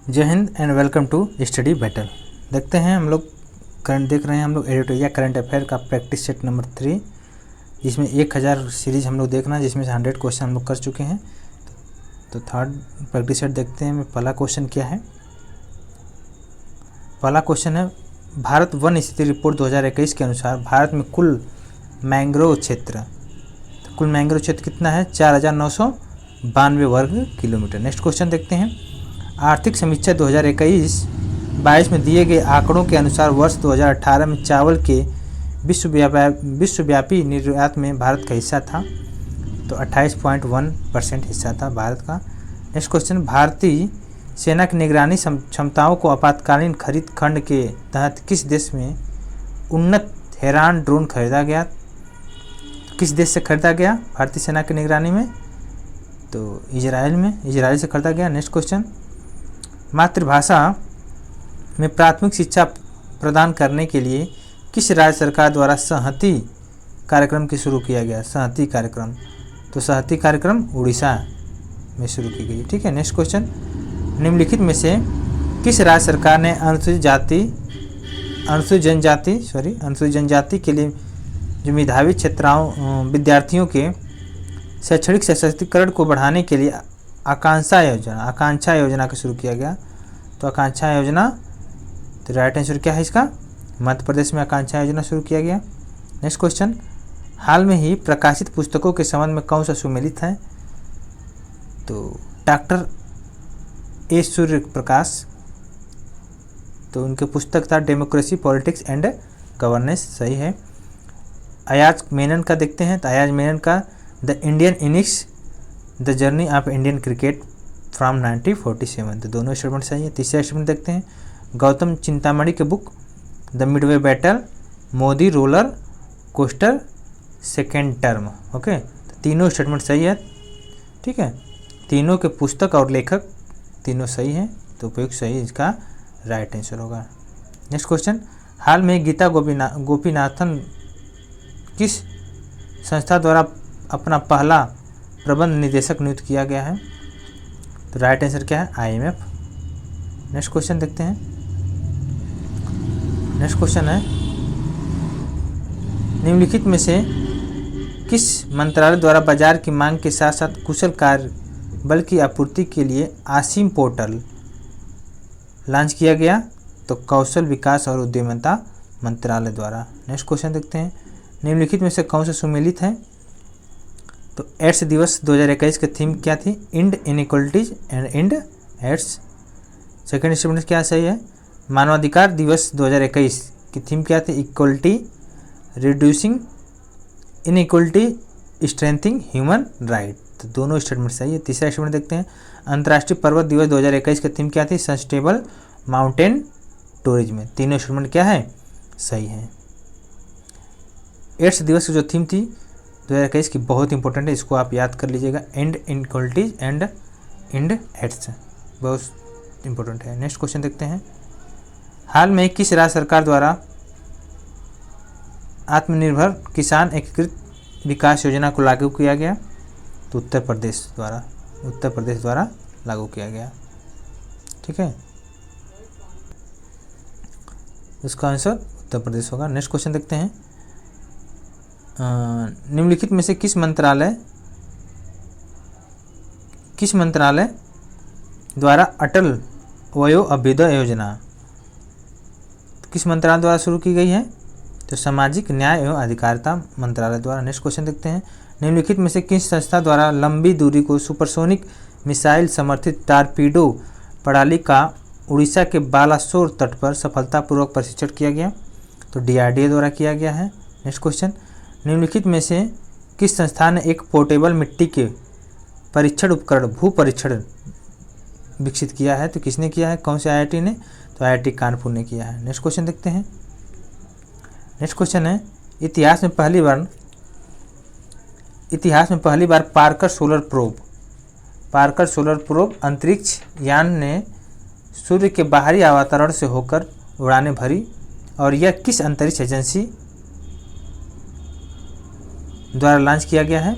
जय हिंद and welcome to study battle. देखते हैं हम लोग करंट देख रहे हैं हम लोग एडिटोरिया करंट अफेयर का प्रैक्टिस सेट नंबर 3, जिसमें 1000 सीरीज हम लोग देखना है, जिसमें से 100 क्वेश्चन हम लोग कर चुके हैं। तो थर्ड प्रैक्टिस सेट देखते हैं। पहला क्वेश्चन क्या है? पहला क्वेश्चन है, भारत वन स्थिति रिपोर्ट 2021 के अनुसार भारत में कुल मैंग्रोव क्षेत्र, तो कुल मैंग्रोव क्षेत्र कितना है? 4992 वर्ग किलोमीटर। नेक्स्ट क्वेश्चन देखते हैं। आर्थिक समीक्षा 2021-22 में दिए गए आंकड़ों के अनुसार वर्ष 2018 में चावल के विश्वव्यापी निर्यात में भारत का हिस्सा था, तो 28.1% हिस्सा था भारत का। नेक्स्ट क्वेश्चन, भारतीय सेना की निगरानी क्षमताओं को आपातकालीन खरीद खंड के तहत किस देश में उन्नत हेरान ड्रोन खरीदा गया? तो किस देश से खरीदा गया भारतीय सेना की निगरानी में? तो इजराइल से खरीदा गया। नेक्स्ट क्वेश्चन, मातृभाषा में प्राथमिक शिक्षा प्रदान करने के लिए किस राज्य सरकार द्वारा सहती कार्यक्रम की शुरू किया गया? सहती कार्यक्रम, तो सहती कार्यक्रम उड़ीसा में शुरू की गई। ठीक है। नेक्स्ट क्वेश्चन, निम्नलिखित में से किस राज्य सरकार ने अनुसूचित जनजाति के लिए जो मेधावी विद्यार्थियों के शैक्षणिक सशक्तिकरण को बढ़ाने के लिए आकांक्षा योजना का शुरू किया गया? तो आकांक्षा योजना, तो राइट आंसर क्या है इसका? मध्य प्रदेश में आकांक्षा योजना शुरू किया गया। नेक्स्ट क्वेश्चन, हाल में ही प्रकाशित पुस्तकों के संबंध में कौन सा सुमेलित है? तो डॉक्टर ए सूर्य प्रकाश, तो उनके पुस्तक था डेमोक्रेसी पॉलिटिक्स एंड गवर्नेंस, सही है। अयाज मेनन का देखते हैं। तो अयाज मेनन का the Indian innings the journey of Indian cricket from 1947, तो दोनों स्टेटमेंट सही है। तीसरा स्टेटमेंट देखते हैं, गौतम चिंतामणि के book the Midway battle, Modi roller coaster second term. Okay, तो तीनों स्टेटमेंट सही है। ठीक है, तीनों के पुस्तक और लेखक तीनों सही हैं, तो उपयुक्त सही इसका राइट आंसर होगा। नेक्स्ट क्वेश्चन, हाल में गीता गोपीनाथन किस संस्था द्वारा अपना पहला प्रबंध निदेशक नियुक्त किया गया है? तो राइट आंसर क्या है? IMF। नेक्स्ट क्वेश्चन देखते हैं। नेक्स्ट क्वेश्चन है, निम्नलिखित में से किस मंत्रालय द्वारा बाजार की मांग के साथ साथ कुशल कार्य बल की आपूर्ति के लिए आसीम पोर्टल लॉन्च किया गया? तो कौशल विकास और उद्यमिता मंत्रालय द्वारा। नेक्स्ट क्वेश्चन देखते हैं, निम्नलिखित में से कौन सा सुमेलित है? तो एड्स दिवस 2021 की थीम क्या थी? End inequalities and end AIDS. Second statement क्या सही है? मानवाधिकार दिवस 2021 की थीम क्या थी? Equality, reducing inequality, strengthening human right, तो दोनों स्टेटमेंट सही है। तीसरा स्टेटमेंट देखते हैं, अंतर्राष्ट्रीय पर्वत दिवस 2021 की थीम क्या थी? Sustainable mountain tourism. तीनों स्टेटमेंट क्या है? सही है। एड्स दिवस की जो थीम थी 2021 की बहुत इंपॉर्टेंट है, इसको आप याद कर लीजिएगा, end inequalities and end AIDS, बहुत इंपॉर्टेंट है। नेक्स्ट क्वेश्चन देखते हैं, हाल में किस राज्य सरकार द्वारा आत्मनिर्भर किसान एकीकृत विकास योजना को लागू किया गया? तो उत्तर प्रदेश द्वारा लागू किया गया। ठीक है, इसका आंसर उत्तर प्रदेश होगा। नेक्स्ट क्वेश्चन देखते हैं, निम्नलिखित में से किस मंत्रालय द्वारा अटल वयो अभ्युदय योजना किस मंत्रालय द्वारा शुरू की गई है? तो सामाजिक न्याय एवं अधिकारिता मंत्रालय द्वारा। नेक्स्ट क्वेश्चन देखते हैं, निम्नलिखित में से किस संस्था द्वारा लंबी दूरी को सुपरसोनिक मिसाइल समर्थित टारपीडो प्रणाली का उड़ीसा के बालासोर तट पर सफलतापूर्वक परीक्षण किया गया? तो DRDO द्वारा किया गया है। नेक्स्ट क्वेश्चन, निम्नलिखित में से किस संस्थान ने एक पोर्टेबल मिट्टी के परीक्षण उपकरण भू परीक्षण विकसित किया है? तो किसने किया है? कौन से IIT ने? तो IIT कानपुर ने किया है। नेक्स्ट क्वेश्चन देखते हैं। नेक्स्ट क्वेश्चन है, इतिहास में पहली बार पार्कर सोलर प्रोब अंतरिक्ष यान ने सूर्य के बाहरी अवतरण से होकर उड़ानें भरी, और यह किस अंतरिक्ष एजेंसी द्वारा लॉन्च किया गया है?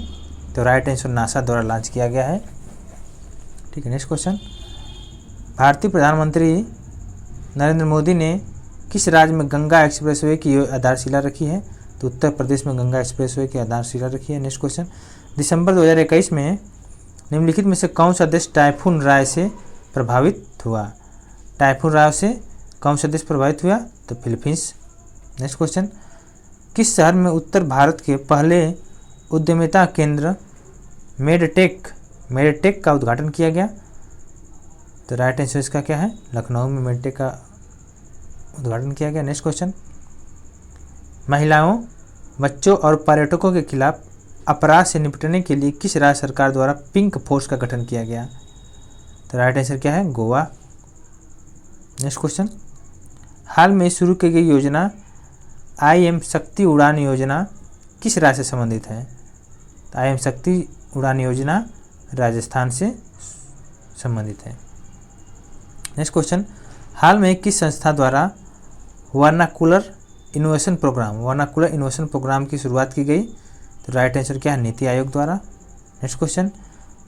तो राइट आंसर नासा द्वारा लॉन्च किया गया है। ठीक है। नेक्स्ट क्वेश्चन, भारतीय प्रधानमंत्री नरेंद्र मोदी ने किस राज्य में गंगा एक्सप्रेसवे की आधारशिला रखी है? तो उत्तर प्रदेश में गंगा एक्सप्रेसवे की आधारशिला रखी है। नेक्स्ट क्वेश्चन, दिसंबर 2021 में निम्नलिखित में से कौन सा देश टाइफून राय से प्रभावित हुआ? टाइफून राय से कौन सा देश प्रभावित हुआ? तो फिलीपींस। नेक्स्ट क्वेश्चन, किस शहर में उत्तर भारत के पहले उद्यमिता केंद्र मेडटेक का उद्घाटन किया गया? तो राइट आंसर इसका क्या है? लखनऊ में मेडटेक का उद्घाटन किया गया। नेक्स्ट क्वेश्चन, महिलाओं, बच्चों और पर्यटकों के खिलाफ अपराध से निपटने के लिए किस राज्य सरकार द्वारा पिंक फोर्स का गठन किया गया? तो राइट आंसर क्या है? गोवा। नेक्स्ट क्वेश्चन, हाल में शुरू की गई योजना IM शक्ति उड़ान योजना किस राज्य से संबंधित है? तो IM शक्ति उड़ान योजना राजस्थान से संबंधित है। नेक्स्ट क्वेश्चन, हाल में किस संस्था द्वारा वर्नाकुलर इनोवेशन प्रोग्राम की शुरुआत की गई? तो राइट आंसर क्या है? नीति आयोग द्वारा। नेक्स्ट क्वेश्चन,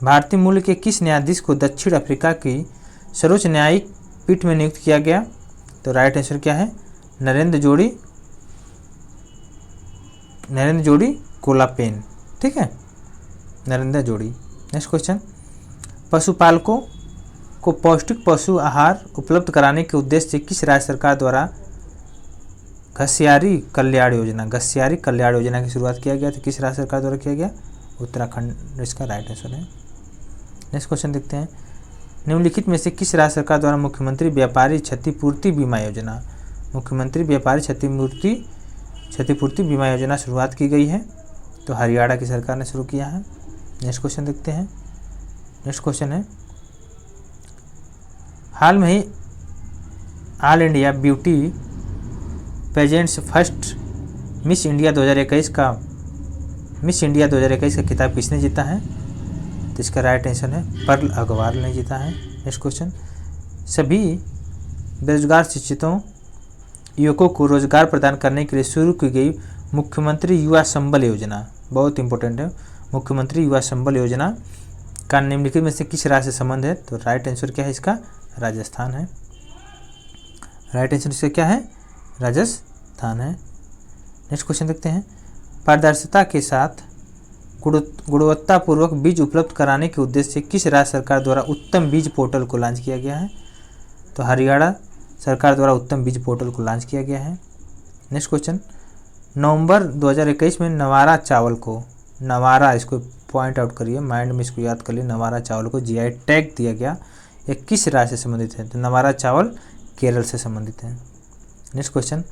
भारतीय मूल के किस न्यायाधीश को दक्षिण अफ्रीका की सर्वोच्च न्यायिक पीठ में नियुक्त किया गया? तो राइट आंसर क्या है? नरेंद्र जोड़ी कोलापेन। ठीक है, नरेंद्र जोड़ी। नेक्स्ट क्वेश्चन, पशुपालकों को पौष्टिक पशु आहार उपलब्ध कराने के उद्देश्य से किस राज्य सरकार द्वारा घसियारी कल्याण योजना की शुरुआत किया गया? तो किस राज्य सरकार द्वारा किया गया? उत्तराखंड इसका राइट आंसर है। नेक्स्ट क्वेश्चन देखते हैं, निम्नलिखित में से किस राज्य सरकार द्वारा मुख्यमंत्री व्यापारी क्षतिपूर्ति बीमा योजना शुरुआत की गई है? तो हरियाणा की सरकार ने शुरू किया है। नेक्स्ट क्वेश्चन देखते हैं। नेक्स्ट क्वेश्चन है, हाल में ही all India beauty pageants first Miss India 2021 का खिताब किसने जीता है? तो इसका राइट आंसर है पर्ल अग्रवाल ने जीता है। नेक्स्ट क्वेश्चन, सभी बेरोजगार शिक्षितों युवकों को रोजगार प्रदान करने के लिए शुरू की गई मुख्यमंत्री युवा संबल योजना, बहुत इंपॉर्टेंट है, मुख्यमंत्री युवा संबल योजना का निम्नलिखित में से किस राज्य से संबंध है? तो राइट आंसर क्या है इसका? राजस्थान है। राइट आंसर इसका क्या है? राजस्थान है। नेक्स्ट क्वेश्चन देखते हैं, पारदर्शिता के साथ गुणवत्तापूर्वक बीज उपलब्ध कराने के उद्देश्य से किस राज्य सरकार द्वारा उत्तम बीज पोर्टल को लॉन्च किया गया है? तो हरियाणा सरकार द्वारा उत्तम बीज पोर्टल को लॉन्च किया गया है। नेक्स्ट क्वेश्चन, नवंबर 2021 में नवारा इसको पॉइंट आउट करिए, माइंड में इसको याद करिए, नवारा चावल को GI टैग दिया गया। यह किस राज्य से संबंधित है? तो नवारा चावल केरल से संबंधित है। नेक्स्ट क्वेश्चन,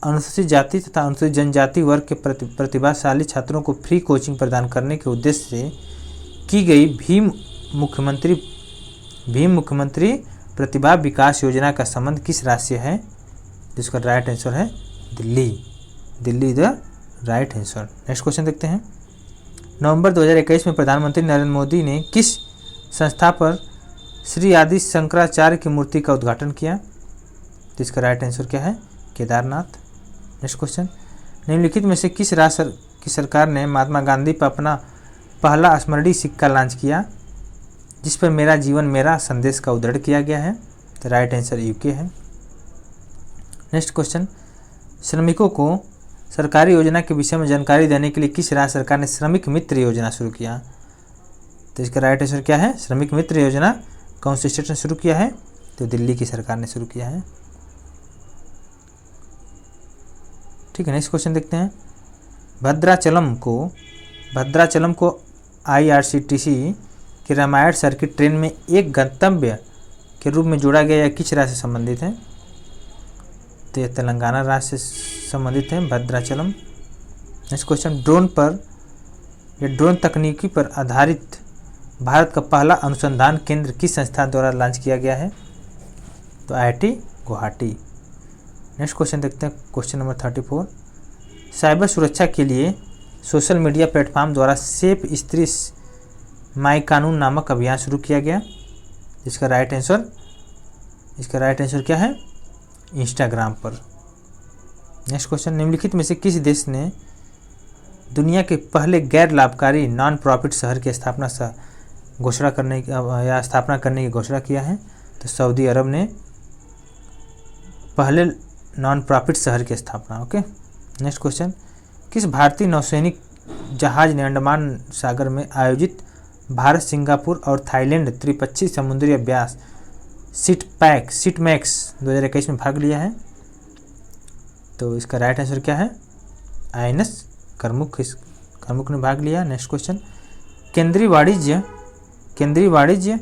अनुसूचित जाति तथा अनुसूचित जनजाति वर्ग के प्रतिभाशाली छात्रों को फ्री कोचिंग प्रदान करने के उद्देश्य से की गई भीम मुख्यमंत्री प्रतिभा विकास योजना का संबंध किस राज्य से है? जिसका राइट आंसर है Delhi the right answer. Next question देखते हैं, नवंबर 2021 में प्रधानमंत्री नरेंद्र मोदी ने किस संस्था पर श्री आदि शंकराचार्य की मूर्ति का उद्घाटन किया? जिसका राइट आंसर क्या है? केदारनाथ। नेक्स्ट क्वेश्चन, निम्नलिखित में से किस राज्य की सरकार ने महात्मा गांधी पर अपना पहला स्मरणीय सिक्का लॉन्च किया, जिस पर मेरा जीवन मेरा संदेश का उद्धरण किया गया है? तो राइट आंसर UK है। नेक्स्ट क्वेश्चन, श्रमिकों को सरकारी योजना के विषय में जानकारी देने के लिए किस राज्य सरकार ने श्रमिक मित्र योजना शुरू किया? तो इसका राइट आंसर क्या है? श्रमिक मित्र योजना कौन से स्टेट ने शुरू किया है? तो दिल्ली की सरकार ने शुरू किया है। ठीक है, नेक्स्ट क्वेश्चन देखते हैं, भद्राचलम को IRCTC की रामायण सर्किट ट्रेन में एक गंतव्य के रूप में जोड़ा गया, या किस राज्य से संबंधित है? तो यह तेलंगाना राज्य से संबंधित है, भद्राचलम। नेक्स्ट क्वेश्चन, ड्रोन तकनीकी पर आधारित भारत का पहला अनुसंधान केंद्र किस संस्था द्वारा लॉन्च किया गया है? तो IIT गुवाहाटी। नेक्स्ट क्वेश्चन देखते हैं, क्वेश्चन नंबर 34, साइबर सुरक्षा के लिए सोशल मीडिया प्लेटफॉर्म द्वारा सेफ स्त्री माई कानून नामक अभियान शुरू किया गया। इसका राइट आंसर क्या है? इंस्टाग्राम पर। नेक्स्ट क्वेश्चन, निम्नलिखित में से किस देश ने दुनिया के पहले गैर लाभकारी नॉन प्रॉफिट शहर की स्थापना करने की घोषणा किया है? तो सऊदी अरब ने पहले नॉन प्रॉफिट शहर की स्थापना। ओके, नेक्स्ट क्वेश्चन, किस भारतीय नौसैनिक जहाज ने अंडमान सागर में आयोजित भारत, सिंगापुर और थाईलैंड त्रिपक्षीय समुद्री अभ्यास सिटमैक्स 2021 में भाग लिया है? तो इसका राइट आंसर क्या है? INS करमुक ने भाग लिया। नेक्स्ट क्वेश्चन, केंद्रीय वाणिज्य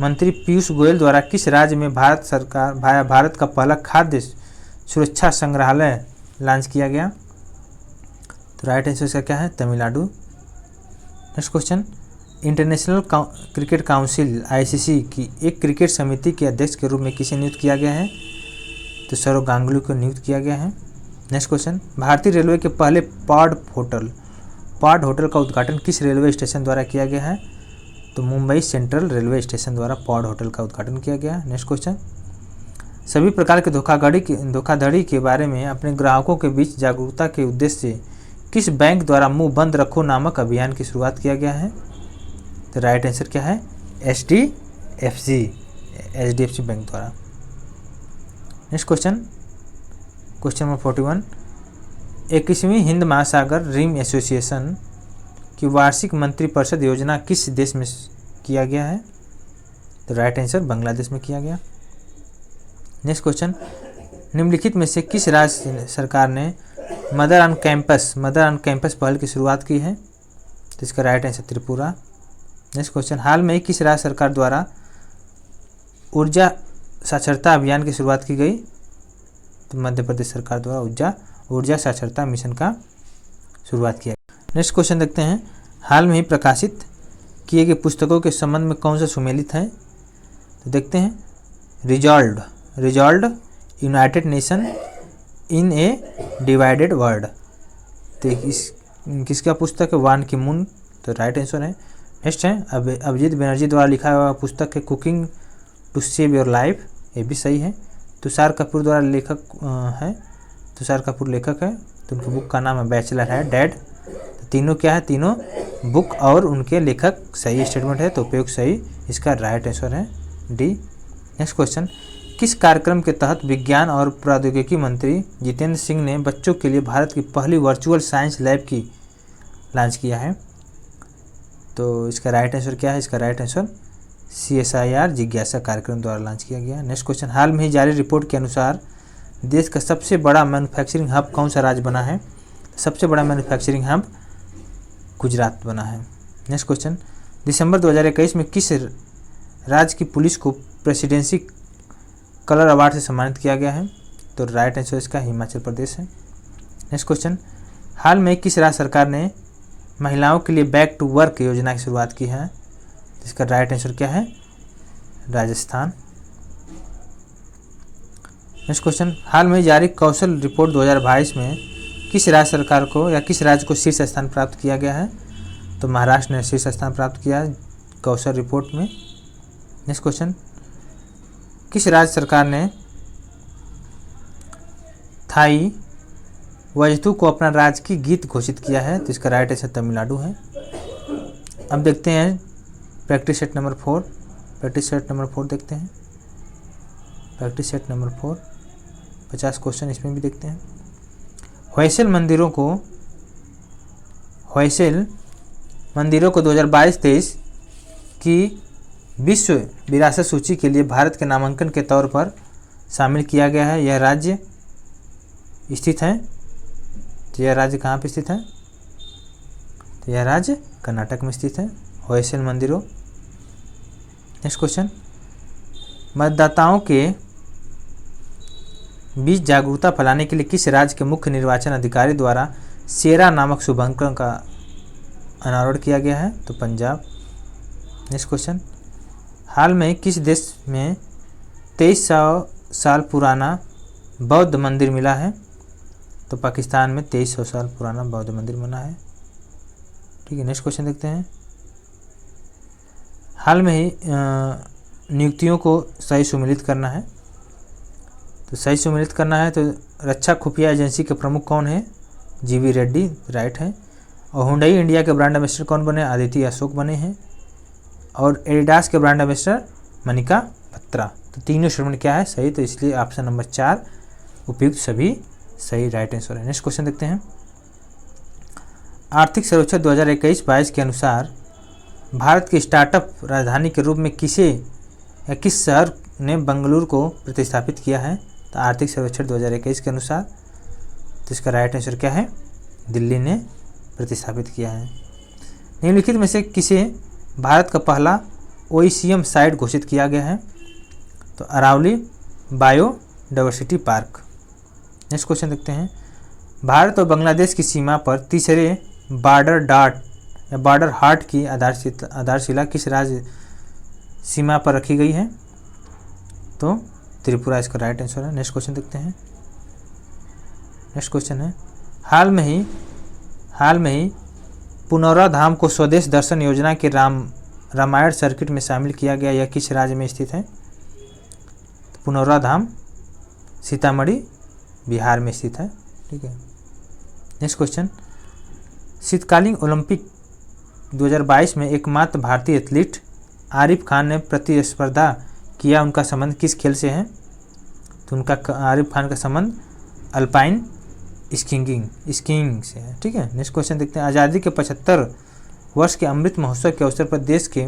मंत्री पीयूष गोयल द्वारा किस राज्य में भारत का पहला खाद्य सुरक्षा संग्रहालय लॉन्च किया गया? तो राइट आंसर इसका क्या है? Tamil Nadu. Next question, international cricket council ICC की एक क्रिकेट समिति के अध्यक्ष के रूप में किसे नियुक्त किया गया है? तो सौरव गांगुली को नियुक्त किया गया है। नेक्स्ट क्वेश्चन, भारतीय रेलवे के पहले पॉड होटल का उद्घाटन किस रेलवे स्टेशन द्वारा किया गया है? तो मुंबई सेंट्रल रेलवे स्टेशन द्वारा पॉड होटल का उद्घाटन किया गया है। नेक्स्ट क्वेश्चन, सभी प्रकार के धोखाधड़ी के बारे में अपने ग्राहकों के बीच जागरूकता के उद्देश्य से किस बैंक द्वारा मुंह बंद रखो नामक अभियान की शुरुआत किया गया है? तो राइट आंसर क्या है? HDFC बैंक द्वारा। नेक्स्ट क्वेश्चन नंबर 41, 21वीं हिंद महासागर रिम एसोसिएशन की वार्षिक मंत्रिपरिषद योजना किस देश में किया गया है? तो राइट आंसर बांग्लादेश में किया गया। नेक्स्ट क्वेश्चन, निम्नलिखित में से किस राज्य सरकार ने मदर ऑन कैंपस पहल की शुरुआत की है? तो इसका right answer Tripura. Next question, हाल में किस राज्य सरकार द्वारा ऊर्जा साक्षरता अभियान की शुरुआत की गई? तो मध्य प्रदेश सरकार द्वारा ऊर्जा साक्षरता मिशन का शुरुआत किया। नेक्स्ट क्वेश्चन देखते हैं, हाल में ही प्रकाशित किए गए पुस्तकों के संबंध में कौन सा सुमेलित है? तो देखते हैं, resolve United nation in A divided world. तो किसका पुस्तक है? वान की मून। तो राइट आंसर है। नेक्स्ट है अभिजीत बनर्जी द्वारा लिखा हुआ पुस्तक है cooking to save your life, ये भी सही है। तुषार कपूर द्वारा लेखक है, तो उनकी बुक का नाम है बैचलर है डैड। तो तीनों क्या है? तीनों बुक और उनके लेखक सही स्टेटमेंट है, तो उपयोग सही, इसका राइट आंसर है D। नेक्स्ट क्वेश्चन, किस कार्यक्रम के तहत विज्ञान और प्रौद्योगिकी मंत्री जितेंद्र सिंह ने बच्चों के लिए भारत की पहली वर्चुअल साइंस लैब की लॉन्च किया है? तो इसका राइट आंसर क्या है? इसका राइट आंसर CSIR जिज्ञासा कार्यक्रम द्वारा लॉन्च किया गया। नेक्स्ट क्वेश्चन, हाल में ही जारी रिपोर्ट के अनुसार देश का सबसे बड़ा मैन्युफैक्चरिंग हब कौन सा राज्य बना है? सबसे बड़ा मैन्युफैक्चरिंग हब गुजरात बना है। नेक्स्ट क्वेश्चन, दिसंबर 2021 में किस राज्य की पुलिस को प्रेसिडेंसी कलर अवार्ड से सम्मानित किया गया है? तो राइट आंसर इसका हिमाचल प्रदेश है। नेक्स्ट क्वेश्चन, हाल में किस राज्य सरकार ने महिलाओं के लिए बैक टू वर्क योजना की शुरुआत की है? इसका राइट आंसर क्या है? राजस्थान। नेक्स्ट क्वेश्चन, हाल में जारी कौशल रिपोर्ट 2022 में किस राज्य सरकार को या किस राज्य को शीर्ष स्थान प्राप्त किया गया है? तो महाराष्ट्र ने शीर्ष स्थान प्राप्त किया है कौशल रिपोर्ट में। नेक्स्ट क्वेश्चन, किस राज्य सरकार ने थाई वजतू को अपना राजकीय गीत घोषित किया है? तो इसका राइट आंसर तमिलनाडु है। अब देखते हैं प्रैक्टिस सेट नंबर 4 देखते हैं। प्रैक्टिस सेट नंबर 4 50 क्वेश्चन इसमें भी देखते हैं। होयसल मंदिरों को 2022-23 की विश्व विरासत सूची के लिए भारत के नामांकन के तौर पर शामिल किया गया है। यह राज्य स्थित है, तो यह राज्य कहाँ पर स्थित है? तो यह राज्य कर्नाटक में स्थित है, होयसल मंदिरों। नेक्स्ट क्वेश्चन, मतदाताओं के बीच जागरूकता फैलाने के लिए किस राज्य के मुख्य निर्वाचन अधिकारी द्वारा शेरा नामक शुभांकन का अनावरण किया गया है? तो पंजाब। नेक्स्ट क्वेश्चन, हाल में किस देश में 2300 साल पुराना बौद्ध मंदिर मिला है? तो पाकिस्तान में 2300 साल पुराना बौद्ध मंदिर बना है। ठीक है, नेक्स्ट क्वेश्चन देखते हैं। हाल में ही नियुक्तियों को सही सुमेलित करना है, तो सही सुमेलित करना है तो रक्षा खुफिया एजेंसी के प्रमुख कौन है? GV रेड्डी, राइट है। और हुंडई इंडिया के ब्रांड एम्बेसडर कौन बने? आदित्य अशोक बने हैं। और एडिडास के ब्रांड एम्बेसडर मनिका बत्रा। तो तीनों श्रवण क्या है? सही। तो इसलिए ऑप्शन नंबर 4 उपयुक्त सभी सही राइट आंसर है। नेक्स्ट क्वेश्चन देखते हैं। आर्थिक सर्वेक्षण 2021-22 के अनुसार भारत की स्टार्टअप राजधानी के रूप में किसे या किस शहर ने बेंगलुरु को प्रतिस्थापित किया है? तो आर्थिक सर्वेक्षण 2021 के अनुसार तो इसका राइट आंसर क्या है? दिल्ली ने प्रतिस्थापित किया है। निम्नलिखित में से किसे भारत का पहला ओईसीएम साइट घोषित किया गया है? तो Aravalli biodiversity park. Next question देखते हैं। भारत और बांग्लादेश की सीमा पर तीसरे बॉर्डर डाट या बॉर्डर हाट की आधारशिला किस राज्य सीमा पर रखी गई है? तो त्रिपुरा इसका राइट आंसर है। नेक्स्ट क्वेश्चन देखते हैं। नेक्स्ट क्वेश्चन है, हाल में ही पुनौरा धाम को स्वदेश दर्शन योजना के रामायण सर्किट में शामिल किया गया, यह किस राज्य में स्थित है? तो पुनौरा धाम सीतामढ़ी बिहार में स्थित है। ठीक है। नेक्स्ट क्वेश्चन, शीतकालीन ओलंपिक 2022 में एकमात्र भारतीय एथलीट आरिफ खान ने प्रतिस्पर्धा किया, उनका संबंध किस खेल से है? तो उनका आरिफ खान का संबंध अल्पाइन स्कीइंग से है। ठीक है। नेक्स्ट क्वेश्चन देखते हैं। आज़ादी के 75 वर्ष के अमृत महोत्सव के अवसर पर देश के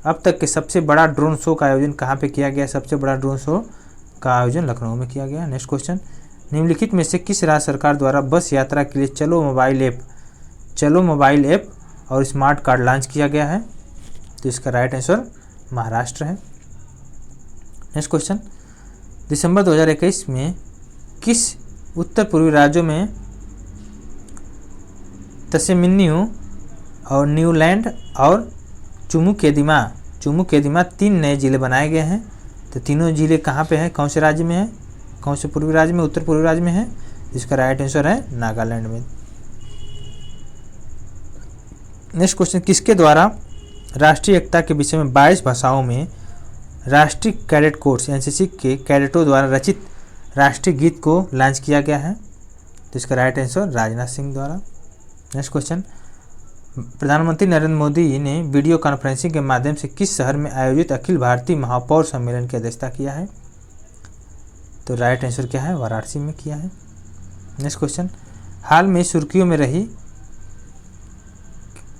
अब तक के सबसे बड़ा ड्रोन शो का आयोजन कहाँ पे किया गया? सबसे बड़ा ड्रोन शो का आयोजन लखनऊ में किया गया। नेक्स्ट क्वेश्चन, निम्नलिखित में से किस राज्य सरकार द्वारा बस यात्रा के लिए चलो मोबाइल ऐप और स्मार्ट कार्ड लॉन्च किया गया है? तो इसका राइट आंसर महाराष्ट्र है। नेक्स्ट क्वेश्चन, दिसंबर 2021 में किस उत्तर पूर्वी राज्यों में तसेमिन्यू और न्यूलैंड और चुमू केदिमा 3 नए जिले बनाए गए हैं? तो तीनों जिले कहाँ पे हैं? कौन से राज्य में है? कौन से पूर्वी राज्य में? उत्तर पूर्वी राज्य में है। इसका राइट आंसर है नागालैंड में। नेक्स्ट क्वेश्चन, किसके द्वारा राष्ट्रीय एकता के विषय में 22 भाषाओं में राष्ट्रीय कैडेट कोर्स एनसीसी के कैडेटों द्वारा रचित राष्ट्रीय गीत को लॉन्च किया गया है? तो इसका राइट आंसर राजनाथ सिंह द्वारा। नेक्स्ट क्वेश्चन, प्रधानमंत्री नरेंद्र मोदी ने वीडियो कॉन्फ्रेंसिंग के माध्यम से किस शहर में आयोजित अखिल भारतीय महापौर सम्मेलन की अध्यक्षता किया है? तो राइट आंसर क्या है? वाराणसी में किया है। नेक्स्ट क्वेश्चन, हाल में सुर्खियों में रही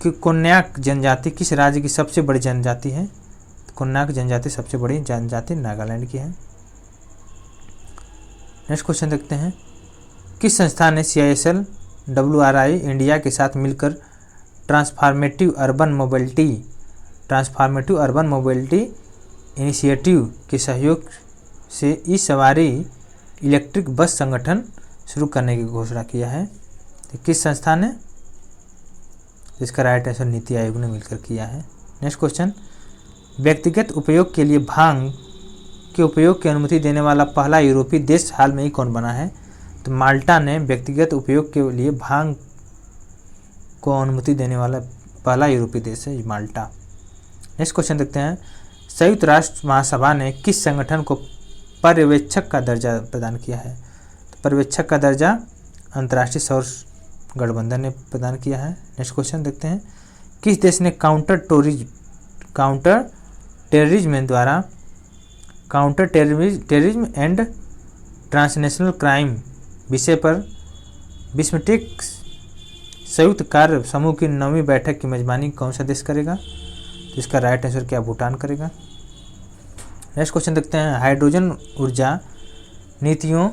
कि कोन्याक जनजाति किस राज्य की सबसे बड़ी जनजाति है? कोन्याक जनजाति सबसे बड़ी जनजाति नागालैंड की है। नेक्स्ट क्वेश्चन देखते हैं, किस संस्था ने CISL WRI इंडिया के साथ मिलकर ट्रांसफॉर्मेटिव अर्बन मोबिलिटी इनिशिएटिव के सहयोग से ई सवारी इलेक्ट्रिक बस संगठन शुरू करने की घोषणा किया है? तो किस संस्था ने? इसका राइट आंसर नीति आयोग ने मिलकर किया है। नेक्स्ट क्वेश्चन, व्यक्तिगत उपयोग के लिए भांग के उपयोग की अनुमति देने वाला पहला यूरोपीय देश हाल में ही कौन बना है? तो माल्टा ने व्यक्तिगत उपयोग के लिए भांग को अनुमति देने वाला पहला यूरोपीय देश है माल्टा। नेक्स्ट क्वेश्चन देखते हैं, संयुक्त राष्ट्र महासभा ने किस संगठन को पर्यवेक्षक का दर्जा प्रदान किया है? तो पर्यवेक्षक का दर्जा अंतर्राष्ट्रीय सौर गठबंधन ने प्रदान किया है। नेक्स्ट क्वेश्चन देखते हैं, किस देश ने counter terrorism and transnational crime विषय पर बिस्मटेक संयुक्त कार्य समूह की 9वीं बैठक की मेजबानी कौन सा देश करेगा? तो इसका राइट आंसर क्या भूटान करेगा। नेक्स्ट क्वेश्चन देखते हैं, हाइड्रोजन ऊर्जा नीतियों,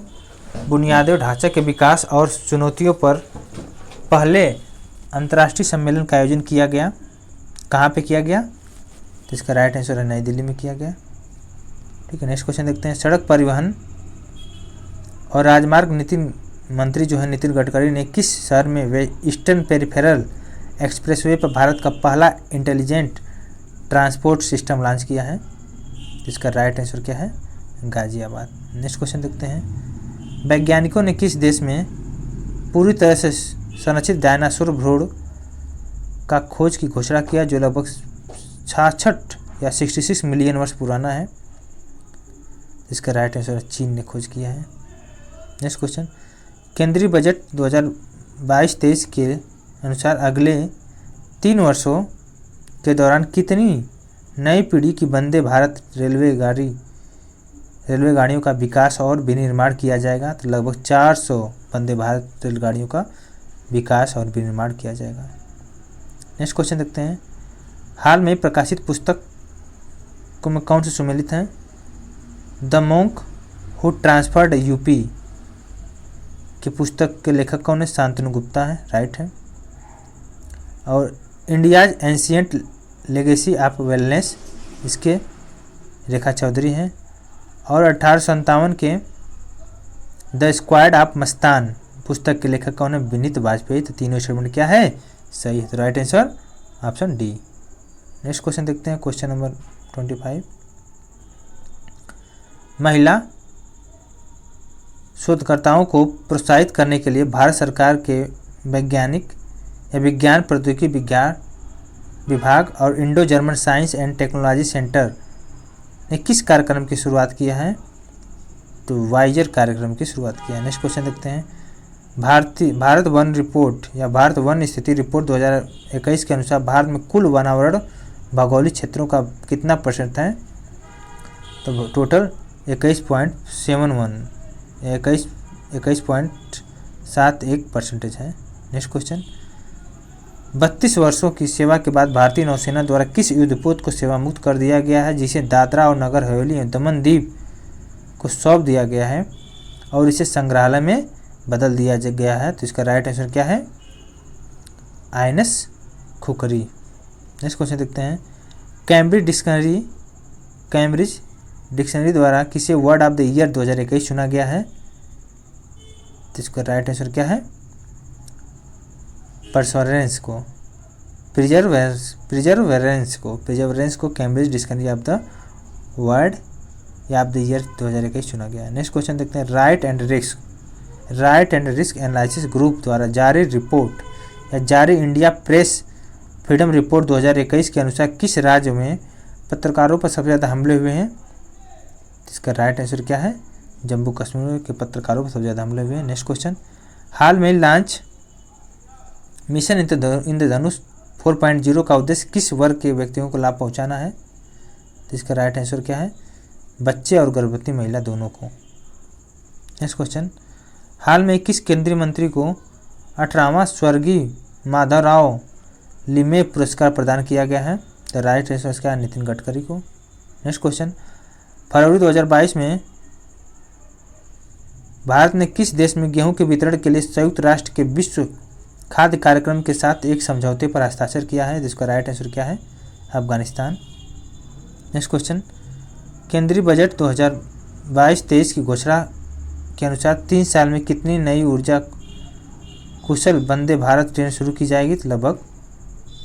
बुनियादी ढांचे के विकास और चुनौतियों पर पहले अंतर्राष्ट्रीय सम्मेलन का आयोजन किया गया, कहाँ पे किया गया? तो इसका राइट आंसर है नई दिल्ली में किया गया। ठीक है। नेक्स्ट क्वेश्चन देखते हैं, सड़क परिवहन और राजमार्ग नीति मंत्री जो है नितिन गडकरी ने किस शहर में वे ईस्टर्न पेरिफेरल एक्सप्रेसवे पर भारत का पहला इंटेलिजेंट ट्रांसपोर्ट सिस्टम लॉन्च किया है? इसका राइट आंसर क्या है? गाजियाबाद। नेक्स्ट क्वेश्चन देखते हैं, वैज्ञानिकों ने किस देश में पूरी तरह से संरक्षित डायनासोर भ्रूण का खोज की घोषणा किया, जो लगभग 66 या 66 मिलियन वर्ष पुराना है? इसका राइट आंसर चीन ने खोज किया है। नेक्स्ट क्वेश्चन, केंद्रीय बजट 2022-23 के अनुसार अगले 3 वर्षों के दौरान कितनी नई पीढ़ी की वंदे भारत रेलवे गाड़ी रेलवे गाड़ियों का विकास और विनिर्माण किया जाएगा? तो लगभग 400 वंदे भारत रेलगाड़ियों का विकास और विनिर्माण किया जाएगा। नेक्स्ट क्वेश्चन देखते हैं, हाल में प्रकाशित पुस्तक में कौन से सुमेलित हैं? The monk who transferred UP की पुस्तक के लेखक कौन है? शांतनु गुप्ता है, राइट है। और India's ancient legacy of wellness, इसके रेखा चौधरी हैं। और 1857 के द स्क्वाड ऑफ मस्तान पुस्तक के लेखक कौन है? विनीत वाजपेयी। तो तीनों स्टेटमेंट क्या है? सही है। तो right answer option D. Next question देखते हैं, क्वेश्चन नंबर 25। महिला शोधकर्ताओं को प्रोत्साहित करने के लिए भारत सरकार के वैज्ञानिक या विज्ञान प्रौद्योगिकी विज्ञान विभाग और Indo German science and technology centre ने किस कार्यक्रम की शुरुआत किया है? तो वाइजर कार्यक्रम की शुरुआत किया है। नेक्स्ट क्वेश्चन देखते हैं, भारत वन रिपोर्ट या भारत वन स्थिति रिपोर्ट 2021 के अनुसार भारत में कुल वनावरण भौगोलिक क्षेत्रों का कितना % है? तो टोटल 21.71 है। नेक्स्ट क्वेश्चन, 32 वर्षों की सेवा के बाद भारतीय नौसेना द्वारा किस युद्धपोत को सेवा मुक्त कर दिया गया है, जिसे दादरा और नगर हवेली एवं दमन दीव को सौंप दिया गया है और इसे संग्रहालय में बदल दिया गया है? तो इसका राइट आंसर क्या है? INS खुखरी। नेक्स्ट क्वेश्चन देखते हैं, कैम्ब्रिज डिक्शनरी द्वारा किसे वर्ड ऑफ द ईयर 2021 चुना गया है? तो इसका राइट आंसर क्या है? परसोरेंस को, प्रिजर्वेरेंस को Cambridge dictionary of the word या ऑफ द ईयर 2021 चुना गया है। नेक्स्ट क्वेश्चन देखते हैं, right and risk analysis group द्वारा जारी रिपोर्ट या जारी इंडिया प्रेस फ्रीडम रिपोर्ट 2021 के अनुसार किस राज्य में पत्रकारों पर सबसे ज़्यादा हमले हुए हैं? इसका राइट आंसर क्या है? जम्मू कश्मीर के पत्रकारों पर सबसे ज़्यादा हमले हुए हैं। नेक्स्ट क्वेश्चन, हाल में लॉन्च मिशन इंद्रधनुष 4.0 का उद्देश्य किस वर्ग के व्यक्तियों को लाभ पहुंचाना है? तो इसका राइट आंसर क्या है? बच्चे और गर्भवती महिला दोनों को। नेक्स्ट क्वेश्चन, हाल में किस केंद्रीय मंत्री को 18वां स्वर्गीय माधवराव लिमे पुरस्कार प्रदान किया गया है? तो राइट आंसर क्या है? नितिन गडकरी को। नेक्स्ट क्वेश्चन, फरवरी 2022 में भारत ने किस देश में गेहूं के वितरण के लिए संयुक्त राष्ट्र के विश्व खाद्य कार्यक्रम के साथ एक समझौते पर हस्ताक्षर किया है? जिसका राइट आंसर क्या है? अफगानिस्तान। नेक्स्ट क्वेश्चन, केंद्रीय बजट 2022-23 की घोषणा के अनुसार 3 साल में कितनी नई ऊर्जा कुशल वंदे भारत ट्रेन शुरू की जाएगी? तो लगभग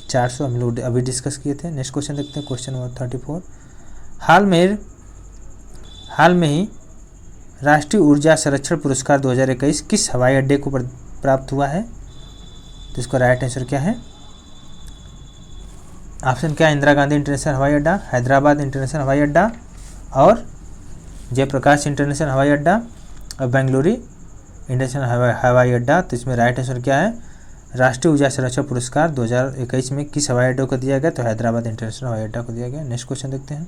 400 हम लोग अभी डिस्कस किए थे। नेक्स्ट क्वेश्चन देखते हैं, क्वेश्चन नंबर 34। हाल में ही राष्ट्रीय ऊर्जा संरक्षण पुरस्कार 2021 किस हवाई अड्डे को प्राप्त हुआ है? तो इसका राइट आंसर क्या है? ऑप्शन क्या है? इंदिरा गांधी इंटरनेशनल हवाई अड्डा, हैदराबाद इंटरनेशनल हवाई अड्डा और जयप्रकाश इंटरनेशनल हवाई अड्डा और बेंगलुरु इंटरनेशनल हवाई अड्डा। तो इसमें राइट आंसर क्या है? राष्ट्रीय ऊर्जा संरक्षण पुरस्कार 2021 में किस हवाई अड्डे को दिया गया? तो हैदराबाद इंटरनेशनल हवाई अड्डा को दिया गया। नेक्स्ट क्वेश्चन देखते हैं,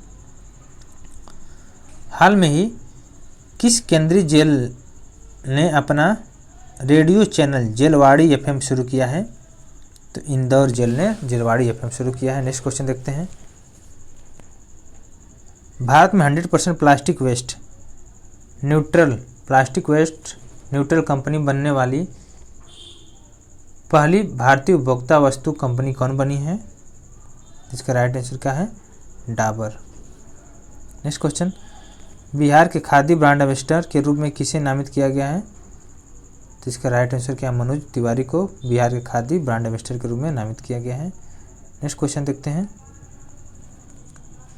हाल में ही किस केंद्रीय जेल ने अपना रेडियो चैनल जेलवाड़ी FM शुरू किया है? तो इंदौर जेल ने जेलवाड़ी FM शुरू किया है। नेक्स्ट क्वेश्चन देखते हैं, भारत में 100% प्लास्टिक वेस्ट न्यूट्रल कंपनी बनने वाली पहली भारतीय उपभोक्ता वस्तु कंपनी कौन बनी है? इसका राइट आंसर क्या है? डाबर। नेक्स्ट क्वेश्चन, बिहार के खादी ब्रांड एम्बेसडर के रूप में किसे नामित किया गया है? तो इसका राइट आंसर क्या है? मनोज तिवारी को बिहार के खादी ब्रांड एम्बेसडर के रूप में नामित किया गया है। नेक्स्ट क्वेश्चन देखते हैं,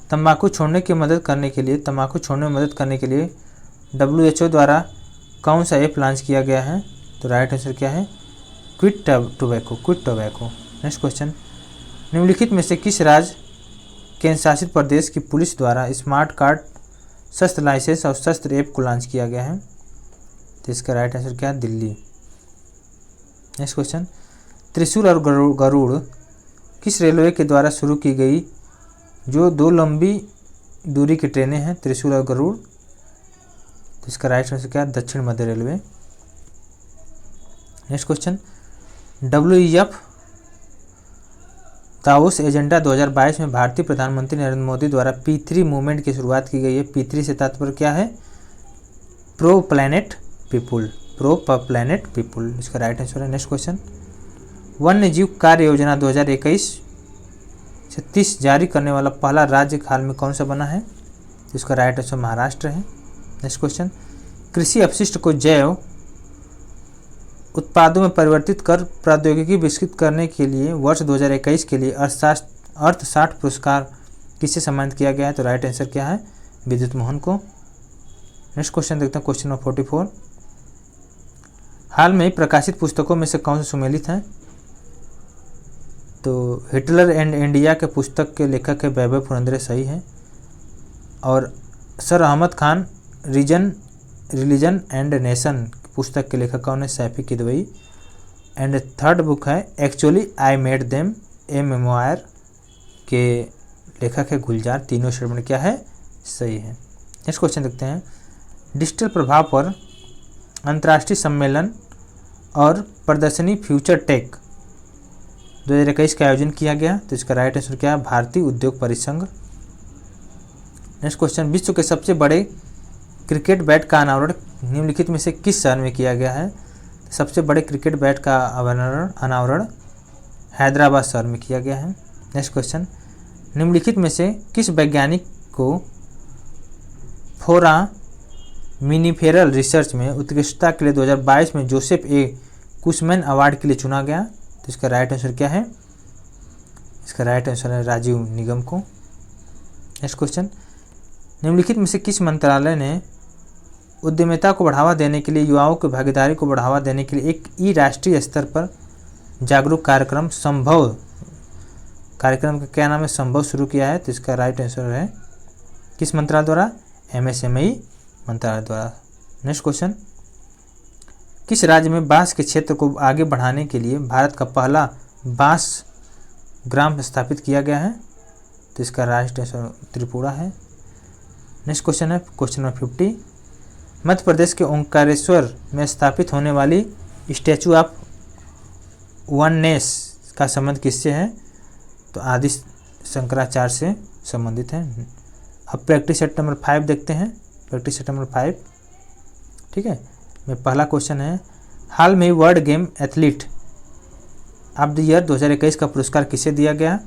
तंबाकू छोड़ने में मदद करने के लिए WHO द्वारा कौन सा ऐप लॉन्च किया गया है? तो राइट आंसर क्या है? Quit tobacco. नेक्स्ट क्वेश्चन, निम्नलिखित में से किस राज्य केंद्र शासित प्रदेश की पुलिस द्वारा स्मार्ट कार्ड शस्त्र लाइसेंस और शस्त्र ऐप को लॉन्च किया गया है? तो इसका राइट आंसर क्या है? दिल्ली। नेक्स्ट क्वेश्चन, त्रिशूल और गरुड़ किस रेलवे के द्वारा शुरू की गई जो 2 लंबी दूरी की ट्रेनें हैं? त्रिशूल और गरुड़ तो इसका राइट आंसर क्या है? दक्षिण मध्य railway. Next question, WEF Davos agenda 2022 में भारतीय प्रधानमंत्री नरेंद्र मोदी द्वारा P3 मूवमेंट की शुरुआत की गई है। P3 से तात्पर्य क्या है? Pro planet people, pro planet people, इसका राइट आंसर है। नेक्स्ट क्वेश्चन, वन्य जीव कार्य योजना 2021 से 30 जारी करने वाला पहला राज्य हाल में कौन सा बना है? तो इसका राइट आंसर महाराष्ट्र है। नेक्स्ट क्वेश्चन, कृषि अपशिष्ट को जैव उत्पादों में परिवर्तित कर प्रौद्योगिकी विकसित करने के लिए वर्ष 2021 के लिए अर्थशास्त्र पुरस्कार किसे सम्मानित किया गया है? तो राइट आंसर क्या है? विद्युत मोहन को। नेक्स्ट क्वेश्चन देखते हैं, क्वेश्चन नंबर 44, हाल में प्रकाशित पुस्तकों में से कौन सा सुमेलित है? तो हिटलर एंड इंडिया के पुस्तक के लेखक है वैभव फुरंदरे, सही है। और sir Ahmad Khan religion and nation पुस्तक के लेखक कौन है? Saifi Kidwai. And third book है actually I made them a memoir के लेखक है गुलजार। तीनों श्रवण क्या है? सही है। नेक्स्ट क्वेश्चन देखते हैं, डिजिटल प्रभाव पर अंतर्राष्ट्रीय सम्मेलन और प्रदर्शनी फ्यूचर टेक 2021 का आयोजन किया गया। तो इसका राइट आंसर क्या है? भारतीय उद्योग परिसंघ। नेक्स्ट क्वेश्चन, विश्व के सबसे बड़े क्रिकेट बैट का अनावरण निम्नलिखित में से किस शहर में किया गया है? सबसे बड़े क्रिकेट बैट का अनावरण हैदराबाद शहर में किया गया है। नेक्स्ट क्वेश्चन, निम्नलिखित में से किस वैज्ञानिक को फोरामिनिफेरल रिसर्च में उत्कृष्टता के लिए 2022 में जोसेफ ए कुशमैन अवार्ड के लिए चुना गया? तो इसका राइट आंसर क्या है? इसका राइट आंसर है राजीव निगम को। नेक्स्ट क्वेश्चन, निम्नलिखित में से किस मंत्रालय ने उद्यमिता को बढ़ावा देने के लिए युवाओं की भागीदारी को बढ़ावा देने के लिए एक राष्ट्रीय स्तर पर जागरूक कार्यक्रम का क्या नाम है? संभव शुरू किया है। तो इसका राइट आंसर है किस मंत्रालय द्वारा? MSME मंत्रालय द्वारा। नेक्स्ट क्वेश्चन, किस राज्य में बांस के क्षेत्र को आगे बढ़ाने के लिए भारत का पहला बांस ग्राम स्थापित किया गया है? तो इसका राइट आंसर त्रिपुरा है। नेक्स्ट क्वेश्चन है क्वेश्चन नंबर 50, मध्य प्रदेश के ओंकारेश्वर में स्थापित होने वाली स्टैचू ऑफ वननेस का संबंध किससे है? तो आदि शंकराचार्य से संबंधित है। अब प्रैक्टिस सेट नंबर 5 देखते हैं। प्रैक्टिस सेट नंबर 5, ठीक है। में पहला क्वेश्चन है, हाल में world game athlete of the year 2021 का पुरस्कार किसे दिया गया?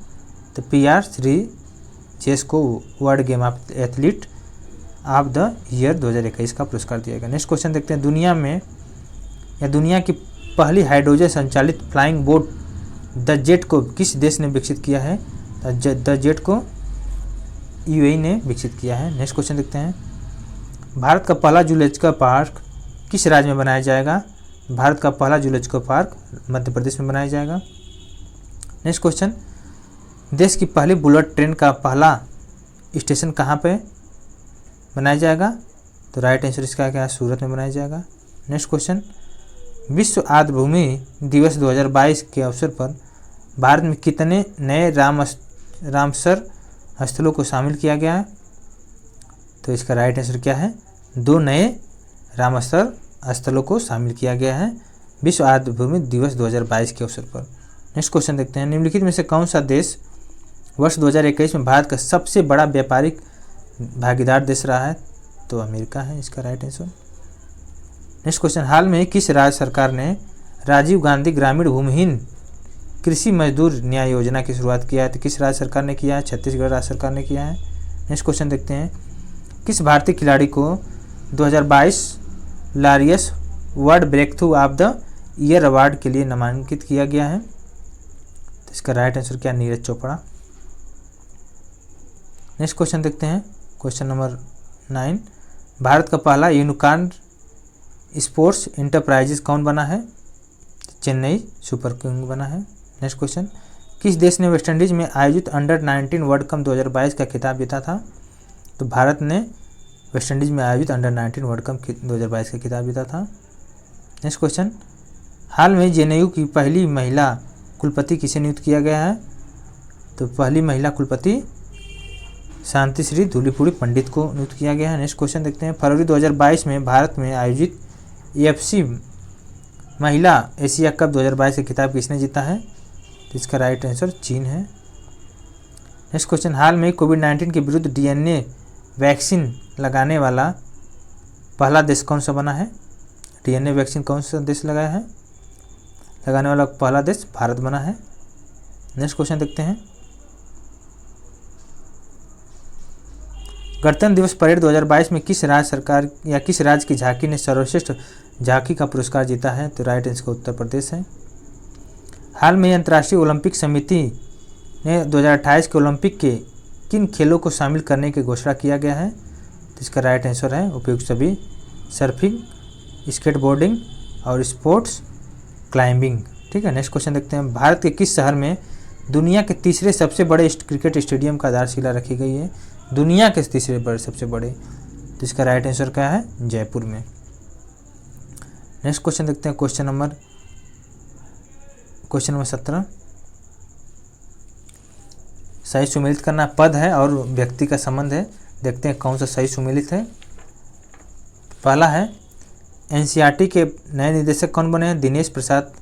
तो PR श्रीजेश को world game of athlete of the year 2021 का पुरस्कार दिया गया। नेक्स्ट क्वेश्चन देखते हैं, दुनिया की पहली हाइड्रोजन संचालित फ्लाइंग बोट द जेट को किस देश ने विकसित किया है? द जेट को UAE ने विकसित किया है। नेक्स्ट क्वेश्चन देखते हैं, भारत का पहला जूलॉजिकल पार्क किस राज्य में बनाया जाएगा? भारत का पहला जूलॉजिकल पार्क मध्य प्रदेश में बनाया जाएगा। नेक्स्ट क्वेश्चन, देश की पहली बुलेट ट्रेन का पहला स्टेशन कहाँ पे बनाया जाएगा? तो राइट आंसर इसका क्या है? सूरत में बनाया जाएगा। नेक्स्ट क्वेश्चन, विश्व आर्द्रभूमि दिवस 2022 के अवसर पर भारत में कितने नए रामसर स्थलों को शामिल किया गया है? तो इसका राइट आंसर क्या है? 2 नए रामसर स्थलों को शामिल किया गया है विश्व आर्द्रभूमि दिवस 2022 के अवसर पर। नेक्स्ट क्वेश्चन देखते हैं, निम्नलिखित में से कौन सा देश वर्ष 2021 में भारत का सबसे बड़ा व्यापारिक भागीदार देश रहा है? तो अमेरिका है इसका राइट आंसर। नेक्स्ट क्वेश्चन, हाल में किस राज्य सरकार ने राजीव गांधी ग्रामीण भूमिहीन कृषि मजदूर न्याय योजना की शुरुआत किया है? तो किस राज्य सरकार ने किया है? छत्तीसगढ़ राज्य सरकार ने किया है। नेक्स्ट क्वेश्चन देखते हैं, किस भारतीय खिलाड़ी को 2022 Laureus world breakthrough of the year award के लिए नामांकित किया गया है? तो इसका राइट आंसर क्या? नीरज चोपड़ा। नेक्स्ट क्वेश्चन देखते हैं, क्वेश्चन नंबर 9, भारत का पहला यूनिकॉर्न स्पोर्ट्स इंटरप्राइजेज कौन बना है? चेन्नई सुपर किंग बना है। नेक्स्ट क्वेश्चन, किस देश ने वेस्टइंडीज में आयोजित अंडर-19 वर्ल्ड कप 2022 का खिताब जीता था? तो भारत ने वेस्टइंडीज में आयोजित अंडर-19 वर्ल्ड कप 2022 का खिताब जीता था। नेक्स्ट क्वेश्चन, हाल में JNU की पहली महिला कुलपति किसे नियुक्त किया गया है? तो पहली महिला कुलपति शांति श्री धूलीपुड़ी पंडित को नियुक्त किया गया है। नेक्स्ट क्वेश्चन देखते हैं, फरवरी 2022 में भारत में आयोजित AFC महिला एशिया कप 2022 का खिताब किसने जीता है? तो इसका राइट आंसर चीन है। नेक्स्ट क्वेश्चन, हाल में कोविड-19 के विरुद्ध DNA वैक्सीन लगाने वाला पहला देश कौन सा बना है? DNA वैक्सीन कौन सा देश लगाया है? लगाने वाला पहला देश भारत बना है। नेक्स्ट क्वेश्चन देखते हैं, गणतंत्र दिवस परेड 2022 में किस राज्य सरकार या किस राज्य की झांकी ने सर्वश्रेष्ठ झांकी का पुरस्कार जीता है? तो राइट आंसर उत्तर प्रदेश है। हाल में अंतर्राष्ट्रीय ओलंपिक समिति ने 2028 के ओलंपिक के किन खेलों को शामिल करने की घोषणा किया गया है? तो इसका राइट आंसर है उपयुक्त सभी, सर्फिंग, स्केटबोर्डिंग और स्पोर्ट्स क्लाइंबिंग। ठीक है। नेक्स्ट क्वेश्चन देखते हैं, भारत के किस शहर में दुनिया के तीसरे सबसे बड़े क्रिकेट स्टेडियम का आधारशिला रखी गई है? दुनिया के तीसरे बड़े सबसे बड़े, तो इसका राइट आंसर क्या है? जयपुर में। नेक्स्ट क्वेश्चन देखते हैं, क्वेश्चन नंबर 17, सही सुमेलित करना पद है और व्यक्ति का संबंध है। देखते हैं कौन सा सही सुमेलित है। पहला है, NCERT के नए निदेशक कौन बने हैं? दिनेश प्रसाद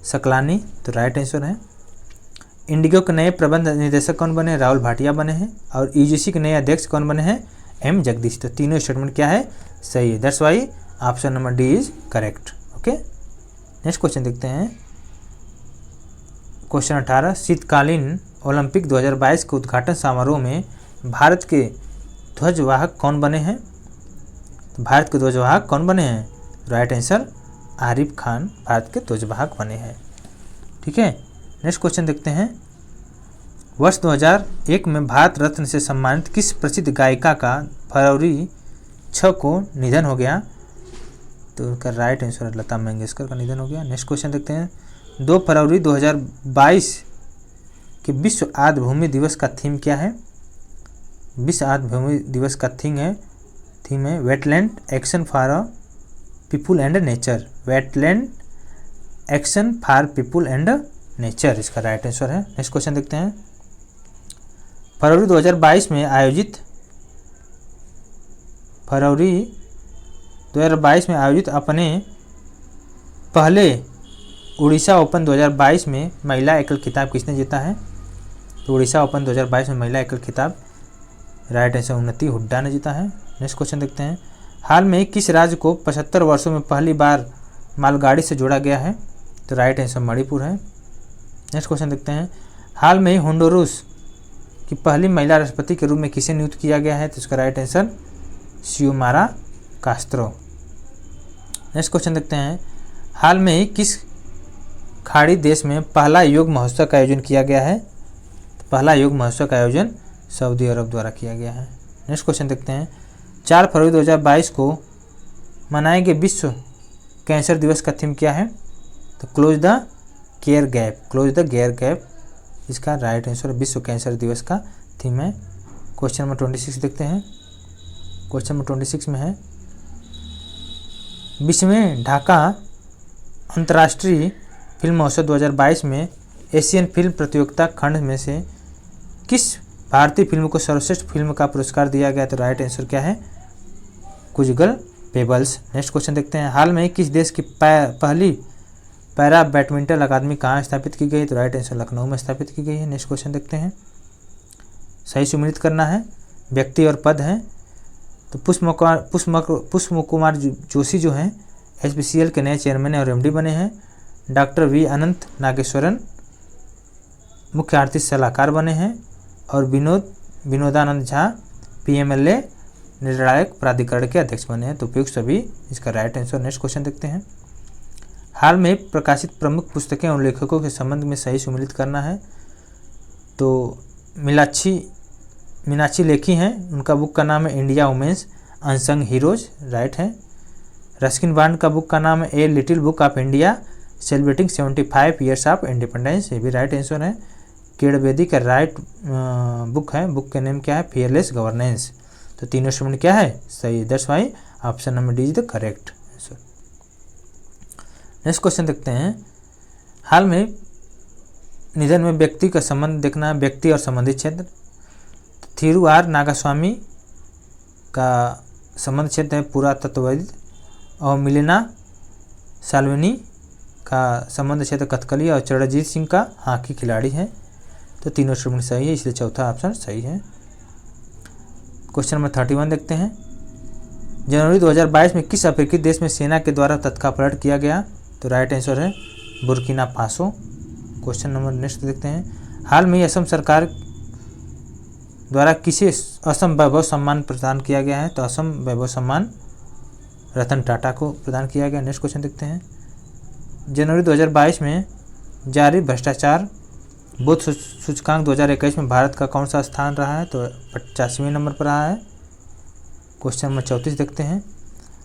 सकलानी, तो राइट आंसर है। इंडिगो के नए प्रबंध निदेशक कौन बने? राहुल भाटिया बने हैं। और UGC के नए अध्यक्ष कौन बने हैं? M जगदीश। तो तीनों स्टेटमेंट क्या है? सही है। That's why option number D is correct. Okay. Next question देखते हैं, क्वेश्चन 18, शीतकालीन ओलंपिक 2022 के उद्घाटन समारोह में भारत के ध्वजवाहक कौन बने हैं? भारत के ध्वजवाहक कौन बने हैं? राइट आंसर आरिफ खान भारत के ध्वजवाहक बने हैं। ठीक है। नेक्स्ट क्वेश्चन देखते हैं, वर्ष 2001 में भारत रत्न से सम्मानित किस प्रसिद्ध गायिका का फरवरी 6 को निधन हो गया? तो उसका राइट आंसर लता मंगेशकर का निधन हो गया। नेक्स्ट क्वेश्चन देखते हैं, 2 फरवरी 2022 के विश्व आर्द्र भूमि दिवस का थीम क्या है? विश्व आर्द्र भूमि दिवस का थीम है wetland action for people and nature. Wetland action for people and nature, इसका राइट आंसर है। नेक्स्ट क्वेश्चन देखते हैं, फरवरी 2022 में आयोजित अपने पहले उड़ीसा ओपन 2022 में महिला एकल खिताब किसने जीता है? तो उड़ीसा ओपन 2022 में महिला एकल खिताब राइट आंसर उन्नति हुड्डा ने जीता है। नेक्स्ट क्वेश्चन देखते हैं, हाल में किस राज्य को 75 वर्षों में पहली बार मालगाड़ी से जोड़ा गया है? तो राइट आंसर मणिपुर है। नेक्स्ट क्वेश्चन देखते हैं, हाल में होंडुरास की पहली महिला राष्ट्रपति के रूप में किसे नियुक्त किया गया है? तो इसका right answer Xiomara Castro. Next question देखते हैं, हाल में ही किस खाड़ी देश में पहला योग महोत्सव का आयोजन किया गया है? तो पहला योग महोत्सव का आयोजन सऊदी अरब द्वारा किया गया है। नेक्स्ट क्वेश्चन देखते हैं, 4 फरवरी 2022 को मनाए गए विश्व कैंसर दिवस का थीम क्या है? तो क्लोज द केयर गैप, इसका राइट आंसर विश्व कैंसर दिवस का थीम है। क्वेश्चन नंबर 26 देखते हैं। क्वेश्चन नंबर 26 में है, 20वें ढाका अंतर्राष्ट्रीय फिल्म महोत्सव 2022 में एशियन फिल्म प्रतियोगिता खंड में से किस भारतीय फिल्म को सर्वश्रेष्ठ फिल्म का पुरस्कार दिया गया? तो राइट आंसर क्या है? कुजगल पेबल्स। नेक्स्ट क्वेश्चन देखते हैं, हाल में किस देश की पहली पैरा बैडमिंटन अकादमी कहाँ स्थापित की गई? तो राइट आंसर लखनऊ में स्थापित की गई है। नेक्स्ट क्वेश्चन देखते हैं, सही सुमेलित करना है, व्यक्ति और पद है। तो पुष्प कुमार जोशी जो हैं HPCL के नए चेयरमैन और MD बने हैं। डॉक्टर V अनंत नागेश्वरन मुख्य आर्थिक सलाहकार बने हैं। और विनोदानंद झा PMLA निर्णायक प्राधिकरण के अध्यक्ष बने हैं। तो उपयुक्त सभी, इसका राइट आंसर। नेक्स्ट क्वेश्चन देखते हैं, हाल में प्रकाशित प्रमुख पुस्तकें और लेखकों के संबंध में सही सुमेलित करना है। तो मीनाक्षी लेखी हैं, उनका बुक का नाम है India women's unsung heroes, right है। रस्किन बॉन्ड का बुक का नाम है a little book of India celebrating 75 years of independence, ये भी राइट आंसर है। केड़बेदी का राइट बुक है, बुक का नेम क्या है? Fearless governance. तो तीनों स्टेटमेंट क्या है? सही। That's why option number D is the correct answer. Next question देखते हैं, हाल में निधन में व्यक्ति का संबंध देखना है, व्यक्ति और संबंधित क्षेत्र। थिरू आर नागास्वामी का संबंध क्षेत्र है पुरातत्वविद, और मिलेना साल्विनी का संबंध क्षेत्र कथकली, और चरणजीत सिंह का हॉकी खिलाड़ी है। तो तीनों स्टेटमेंट सही है, इसलिए चौथा ऑप्शन सही है। क्वेश्चन नंबर 31 देखते हैं। जनवरी 2022 में किस अफ्रीकी देश में सेना के द्वारा तत्कापलट किया गया? तो राइट आंसर है Burkina Faso. Question number next देखते हैं। हाल में असम सरकार द्वारा किसे असम वैभव सम्मान प्रदान किया गया है? तो असम वैभव सम्मान रतन टाटा को प्रदान किया गया। नेक्स्ट क्वेश्चन देखते हैं। जनवरी 2022 में जारी भ्रष्टाचार बोध सूचकांक 2021 में भारत का कौन सा स्थान रहा है? तो 85वें नंबर पर रहा है। क्वेश्चन नंबर 34 देखते हैं।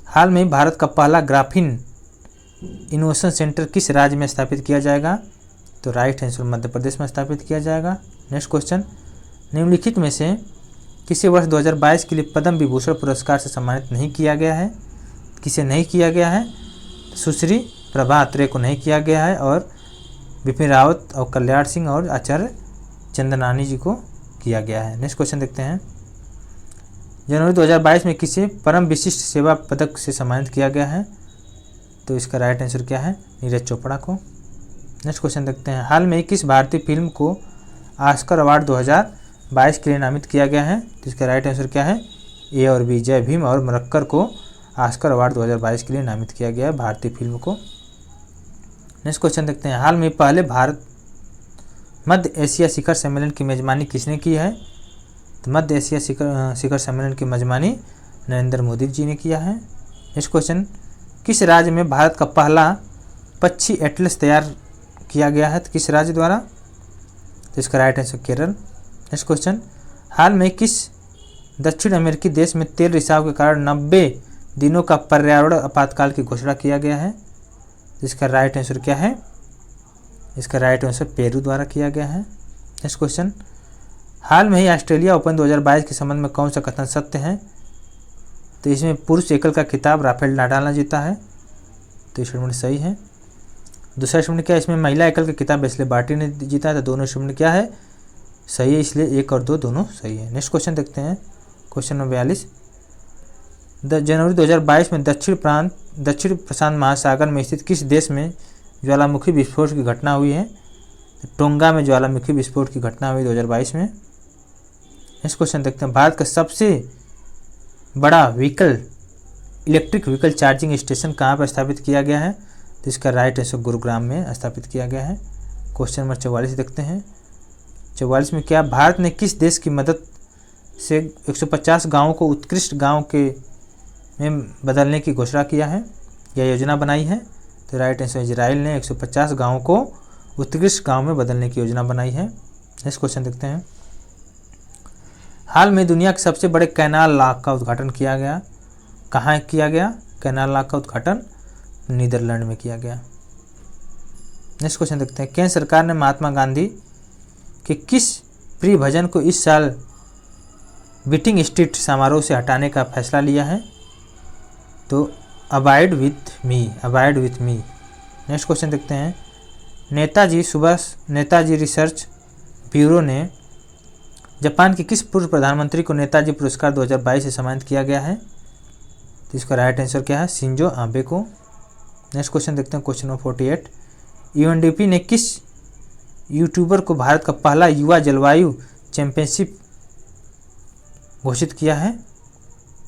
हाल में भारत का पहला ग्राफीन इनोवेशन सेंटर किस राज्य में स्थापित किया जाएगा? तो राइट आंसर मध्य प्रदेश में स्थापित किया जाएगा। Next question. निम्नलिखित में से किसे वर्ष 2022 के लिए पद्म विभूषण पुरस्कार से सम्मानित नहीं किया गया है? किसे नहीं किया गया है? सुश्री प्रभा अत्रेय को नहीं किया गया है, और बिपिन रावत और कल्याण सिंह और आचार्य चंदनानी जी को किया गया है। नेक्स्ट क्वेश्चन देखते हैं। जनवरी 2022 में किसे परम विशिष्ट सेवा पदक से सम्मानित किया गया है? तो इसका राइट आंसर क्या है? नीरज चोपड़ा को। नेक्स्ट क्वेश्चन देखते हैं। हाल में किस भारतीय फिल्म को ऑस्कर अवार्ड 2022 के लिए नामित किया गया है? तो इसका राइट आंसर क्या है? ए और बी, जय भीम और मरक्कर को ऑस्कर अवार्ड 2022 के लिए नामित किया गया है भारतीय फिल्म को। नेक्स्ट क्वेश्चन देखते हैं। हाल में पहले भारत मध्य एशिया शिखर सम्मेलन की मेजबानी किसने की है? तो मध्य एशिया शिखर सम्मेलन की मेजबानी नरेंद्र मोदी जी ने किया है। Next question. किस राज्य में भारत का पहला पक्षी एटलस तैयार किया गया है? तो किस राज्य द्वारा? तो इसका right answer Kerala. Next question. हाल में किस दक्षिण अमेरिकी देश में तेल रिसाव के कारण 90 दिनों का पर्यावरण आपातकाल की घोषणा किया गया है? इसका राइट आंसर क्या है? इसका राइट आंसर पेरू द्वारा किया गया है। Next question. हाल में ही ऑस्ट्रेलिया ओपन 2022 के संबंध में कौन सा कथन सत्य है? तो इसमें पुरुष एकल का खिताब राफेल नाडाल ने जीता है। तो स्टेटमेंट सही है। दूसरा स्टेटमेंट क्या है? इसमें महिला एकल का खिताब वेस्ले बार्टी ने जीता है। तो दोनों स्टेटमेंट क्या है? सही है, इसलिए 1 और 2 दोनों सही है। नेक्स्ट क्वेश्चन देखते हैं। Question number 42। जनवरी 2022 में दक्षिण प्रशांत महासागर में स्थित किस देश में ज्वालामुखी विस्फोट की घटना हुई है? तो टोंगा में ज्वालामुखी विस्फोट की घटना हुई 2022 में। नेक्स्ट क्वेश्चन देखते हैं। भारत का सबसे बड़ा इलेक्ट्रिक व्हीकल चार्जिंग स्टेशन कहाँ पर स्थापित किया गया है? तो इसका राइट आंसर गुरुग्राम में स्थापित किया गया है। क्वेश्चन नंबर 44 देखते हैं। 44 में क्या भारत ने किस देश की मदद से 150 गाँवों को उत्कृष्ट गाँव के में बदलने की घोषणा किया है या योजना बनाई है? तो राइट आंसर इजराइल ने 150 गाँवों को उत्कृष्ट गाँव में बदलने की योजना बनाई है। नेक्स्ट क्वेश्चन देखते हैं। हाल में दुनिया के सबसे बड़े कैनाल लॉक का उद्घाटन किया गया, कहाँ किया गया? कैनाल लॉक का उद्घाटन नीदरलैंड में किया गया। नेक्स्ट क्वेश्चन देखते हैं। केंद्र सरकार ने महात्मा गांधी के किस प्रिय भजन को इस साल बीटिंग स्ट्रीट समारोह से हटाने का फैसला लिया है? तो abide with me. Next question देखते हैं। नेताजी रिसर्च ब्यूरो ने जापान के किस पूर्व प्रधानमंत्री को नेताजी पुरस्कार 2022 से सम्मानित किया गया है? तो इसका राइट आंसर क्या है? शिंजो आबे को। नेक्स्ट क्वेश्चन देखते हैं। Question number 48। यूएनडीपी ने किस यूट्यूबर को भारत का पहला युवा जलवायु चैंपियनशिप घोषित किया है?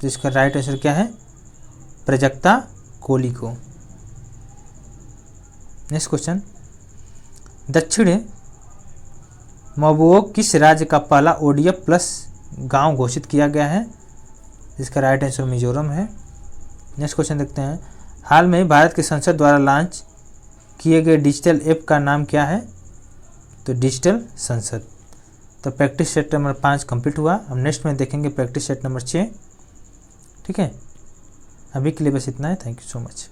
तो इसका राइट आंसर क्या है? प्रजक्ता कोहली को। Next question. दक्षिण मबुओक किस राज्य का पहला ओडीएफ प्लस गांव घोषित किया गया है? इसका राइट आंसर मिजोरम है। नेक्स्ट क्वेश्चन देखते हैं। हाल में भारत के संसद द्वारा लॉन्च किए गए डिजिटल ऐप का नाम क्या है? तो डिजिटल संसद। तो प्रैक्टिस सेट नंबर 5 कंप्लीट हुआ। हम नेक्स्ट में देखेंगे प्रैक्टिस सेट नंबर 6। ठीक है, अभी के लिए बस इतना है। Thank you so much.